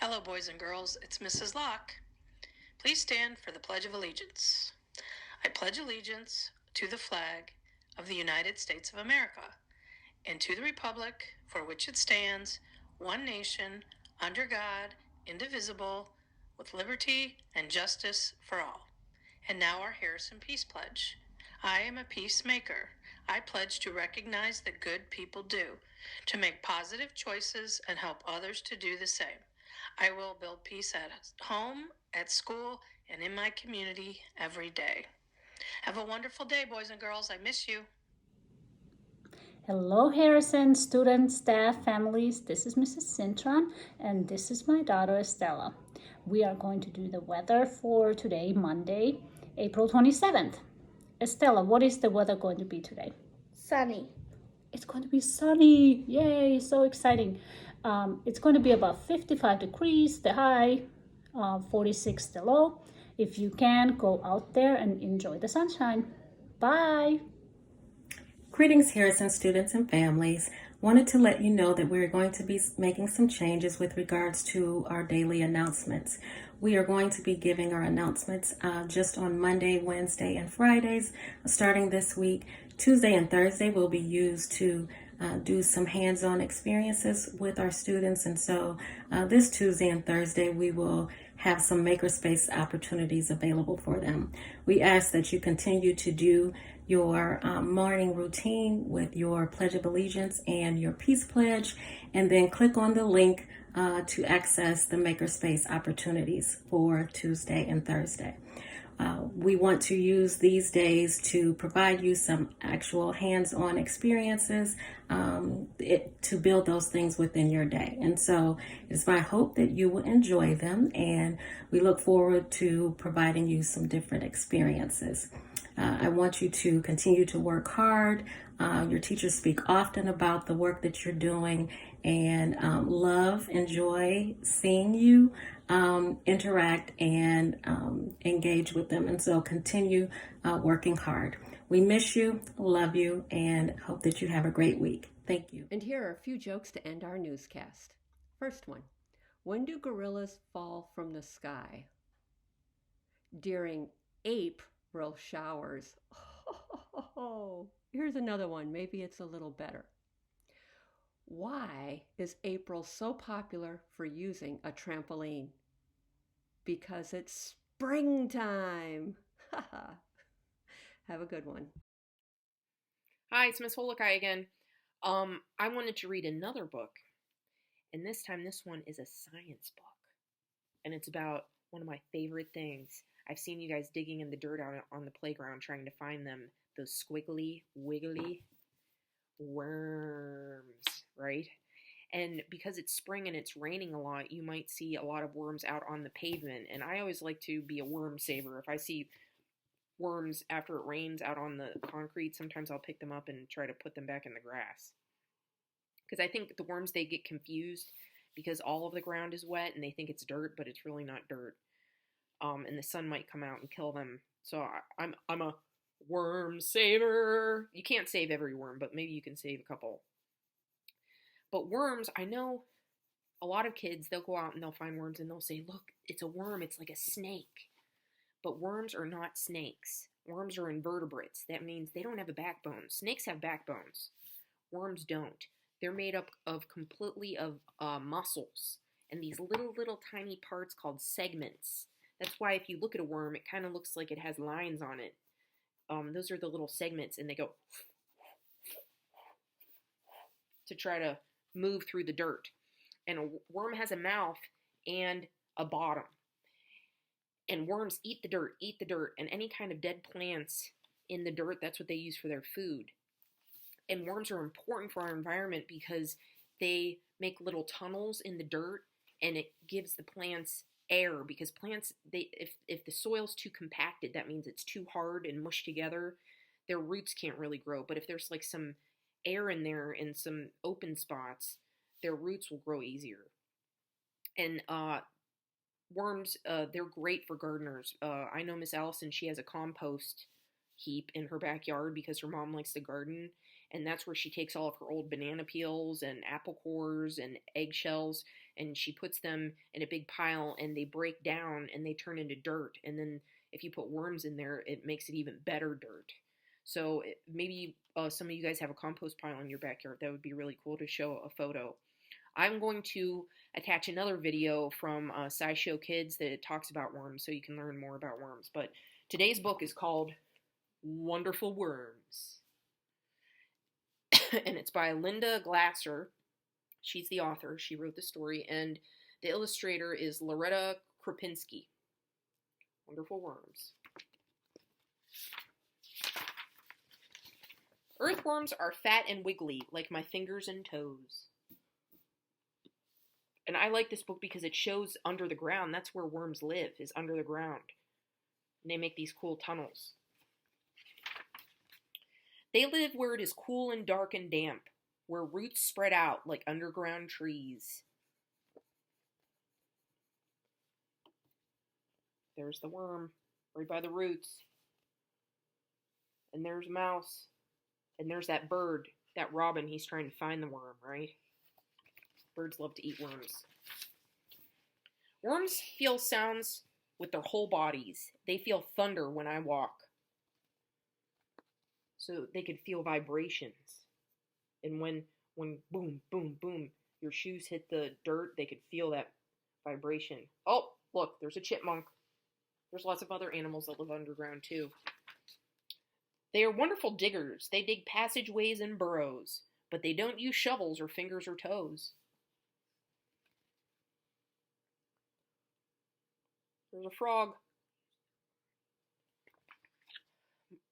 Hello, boys and girls. It's Mrs. Lach. Please stand for the Pledge of Allegiance. I pledge allegiance to the flag of the United States of America and to the republic for which it stands, one nation, under God, indivisible, with liberty and justice for all. And now our Harrison Peace Pledge. I am a peacemaker. I pledge to recognize the good people do, to make positive choices and help others to do the same. I will build peace at home, at school, and in my community every day. Have a wonderful day, boys and girls. I miss you. Hello, Harrison, students, staff, families. This is Mrs. Cintron, and this is my daughter, Estella. We are going to do the weather for today, Monday, April 27th. Estella, what is the weather going to be today? Sunny. It's going to be sunny. Yay, so exciting. It's going to be about 55 degrees, the high, 46 the low. If you can, go out there and enjoy the sunshine. Bye. Greetings, Harrison students and families. Wanted to let you know that we're going to be making some changes with regards to our daily announcements. We are going to be giving our announcements just on Monday, Wednesday, and Fridays starting this week. Tuesday and Thursday will be used to do some hands-on experiences with our students. And so this Tuesday and Thursday, we will have some makerspace opportunities available for them. We ask that you continue to do your morning routine with your Pledge of Allegiance and your Peace Pledge, and then click on the link to access the makerspace opportunities for Tuesday and Thursday. We want to use these days to provide you some actual hands-on experiences to build those things within your day. And so it's my hope that you will enjoy them, and we look forward to providing you some different experiences. I want you to continue to work hard. Your teachers speak often about the work that you're doing, and enjoy seeing you interact and engage with them. And so continue working hard. We miss you, love you, and hope that you have a great week. Thank you. And here are a few jokes to end our newscast. First one. When do gorillas fall from the sky? During April showers. Oh, here's another one. Maybe it's a little better. Why is April so popular for using a trampoline? Because it's springtime. Have a good one. Hi, it's Miss Holokai again. I wanted to read another book, and this time this one is a science book, and it's about one of my favorite things. I've seen you guys digging in the dirt out on the playground trying to find them, those squiggly, wiggly worms, right? And because it's spring and it's raining a lot, you might see a lot of worms out on the pavement, and I always like to be a worm saver. If I see worms after it rains out on the concrete, sometimes I'll pick them up and try to put them back in the grass. Because I think the worms, they get confused because all of the ground is wet and they think it's dirt, but it's really not dirt. And the sun might come out and kill them. So I'm a worm saver. You can't save every worm, but maybe you can save a couple. But worms, I know a lot of kids, they'll go out and they'll find worms and they'll say, look, it's a worm, it's like a snake. But worms are not snakes. Worms are invertebrates. That means they don't have a backbone. Snakes have backbones. Worms don't. They're made up of completely of muscles and these little tiny parts called segments. That's why if you look at a worm, it kind of looks like it has lines on it. Those are the little segments, and they go to try to move through the dirt. And a worm has a mouth and a bottom. And worms eat the dirt, and any kind of dead plants in the dirt, that's what they use for their food. And worms are important for our environment because they make little tunnels in the dirt, and it gives the plants air, because plants, if the soil's too compacted, that means it's too hard and mushed together, their roots can't really grow. But if there's like some air in there and some open spots, their roots will grow easier. And worms, they're great for gardeners. I know Miss Allison, she has a compost heap in her backyard because her mom likes to garden, and that's where she takes all of her old banana peels and apple cores and eggshells, and she puts them in a big pile and they break down and they turn into dirt. And then if you put worms in there, it makes it even better dirt. So maybe some of you guys have a compost pile in your backyard. That would be really cool to show a photo. I'm going to attach another video from SciShow Kids that talks about worms so you can learn more about worms. But today's book is called Wonderful Worms. And it's by Linda Glasser. She's the author. She wrote the story. And the illustrator is Loretta Krupinski. Wonderful Worms. Earthworms are fat and wiggly, like my fingers and toes. And I like this book because it shows under the ground. That's where worms live, is under the ground. And they make these cool tunnels. They live where it is cool and dark and damp, where roots spread out like underground trees. There's the worm, right by the roots. And there's a mouse. And there's that bird, that robin, he's trying to find the worm, right? Birds love to eat worms. Worms feel sounds with their whole bodies. They feel thunder when I walk. So they could feel vibrations. And when boom, boom, boom, your shoes hit the dirt, they could feel that vibration. Oh, look, there's a chipmunk. There's lots of other animals that live underground too. They are wonderful diggers. They dig passageways and burrows, but they don't use shovels or fingers or toes. There's a frog.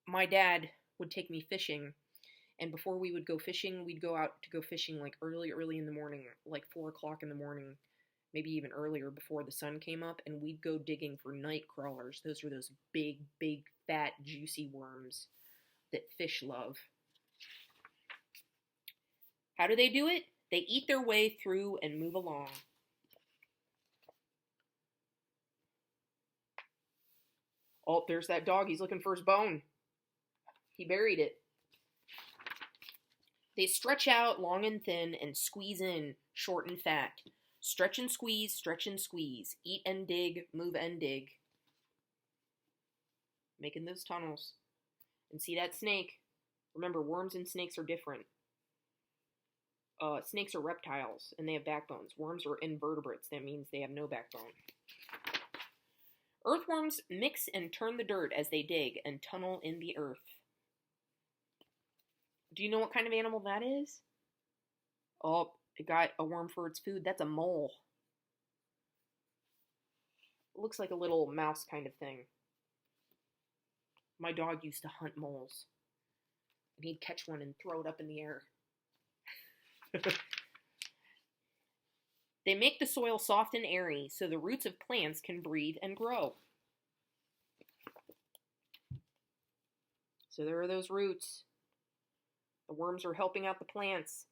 My dad would take me fishing, and before we would go fishing, we'd go out to go fishing like early in the morning, like 4 o'clock in the morning, maybe even earlier before the sun came up, and we'd go digging for night crawlers. Those are those big, fat, juicy worms that fish love. How do they do it? They eat their way through and move along. Oh, there's that dog. He's looking for his bone. He buried it. They stretch out long and thin and squeeze in short and fat. Stretch and squeeze, stretch and squeeze. Eat and dig, move and dig. Making those tunnels. And see that snake? Remember, worms and snakes are different. Snakes are reptiles, and they have backbones. Worms are invertebrates. That means they have no backbone. Earthworms mix and turn the dirt as they dig and tunnel in the earth. Do you know what kind of animal that is? Oh, it got a worm for its food. That's a mole. It looks like a little mouse kind of thing. My dog used to hunt moles. And he'd catch one and throw it up in the air. They make the soil soft and airy so the roots of plants can breathe and grow. So there are those roots. The worms are helping out the plants.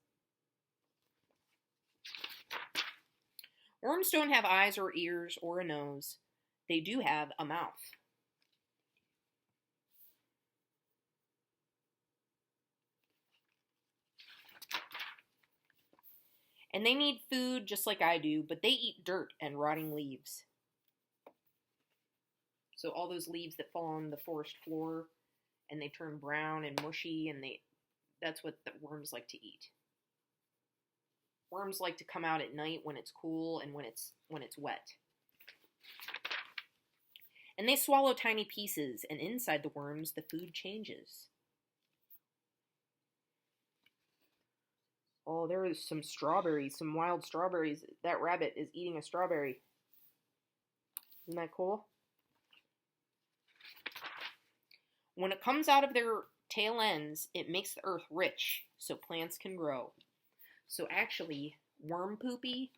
Worms don't have eyes or ears or a nose. They do have a mouth. And they need food just like I do, but they eat dirt and rotting leaves. So all those leaves that fall on the forest floor and they turn brown and mushy, and that's what the worms like to eat. Worms like to come out at night when it's cool and when it's wet. And they swallow tiny pieces, and inside the worms the food changes. Oh, there is some strawberries, some wild strawberries. That rabbit is eating a strawberry. Isn't that cool? When it comes out of their tail ends, it makes the earth rich so plants can grow. So actually, worm poopy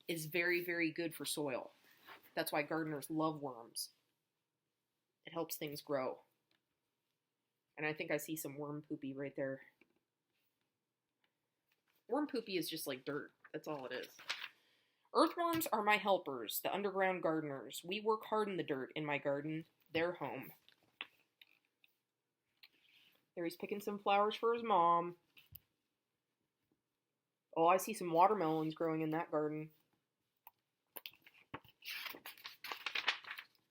is very, very good for soil. That's why gardeners love worms. It helps things grow. And I think I see some worm poopy right there. Worm poopy is just like dirt. That's all it is. Earthworms are my helpers, the underground gardeners. We work hard in the dirt in my garden, their home. There he's picking some flowers for his mom. Oh, I see some watermelons growing in that garden.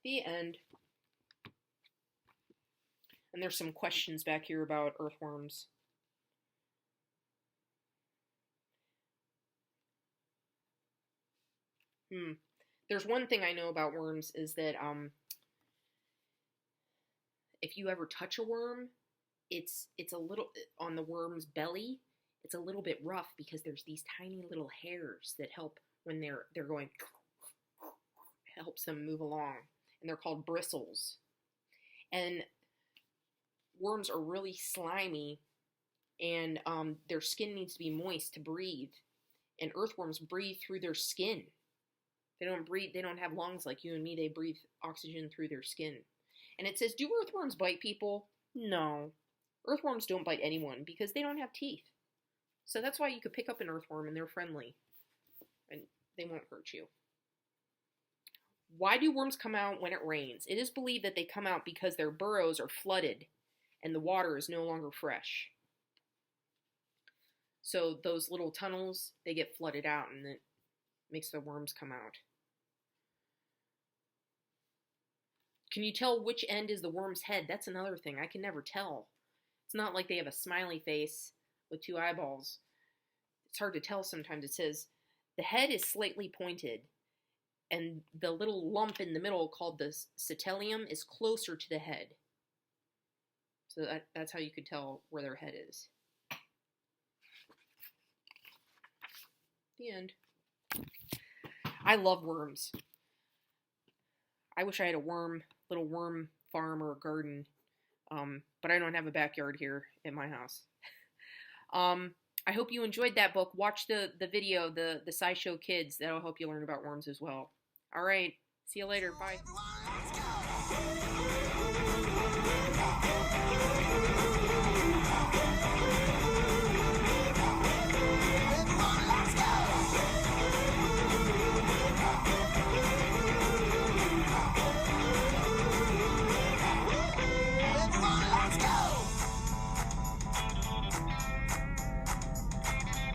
The end. And there's some questions back here about earthworms. There's one thing I know about worms is that if you ever touch a worm, it's a little on the worm's belly. It's a little bit rough because there's these tiny little hairs that help when they're going. Helps them move along, and they're called bristles. And worms are really slimy, and their skin needs to be moist to breathe. And earthworms breathe through their skin. They don't breathe. They don't have lungs like you and me. They breathe oxygen through their skin. And it says, do earthworms bite people? No. Earthworms don't bite anyone because they don't have teeth. So that's why you could pick up an earthworm and they're friendly. And they won't hurt you. Why do worms come out when it rains? It is believed that they come out because their burrows are flooded and the water is no longer fresh. So those little tunnels, they get flooded out and it makes the worms come out. Can you tell which end is the worm's head? That's another thing. I can never tell. It's not like they have a smiley face with two eyeballs. It's hard to tell sometimes. It says, the head is slightly pointed, and the little lump in the middle called the citellum is closer to the head. So that's how you could tell where their head is. The end. I love worms. I wish I had a little worm farm or garden, but I don't have a backyard here at my house. I hope you enjoyed that book. Watch the video, the SciShow Kids. That'll help you learn about worms as well. All right. See you later. Bye.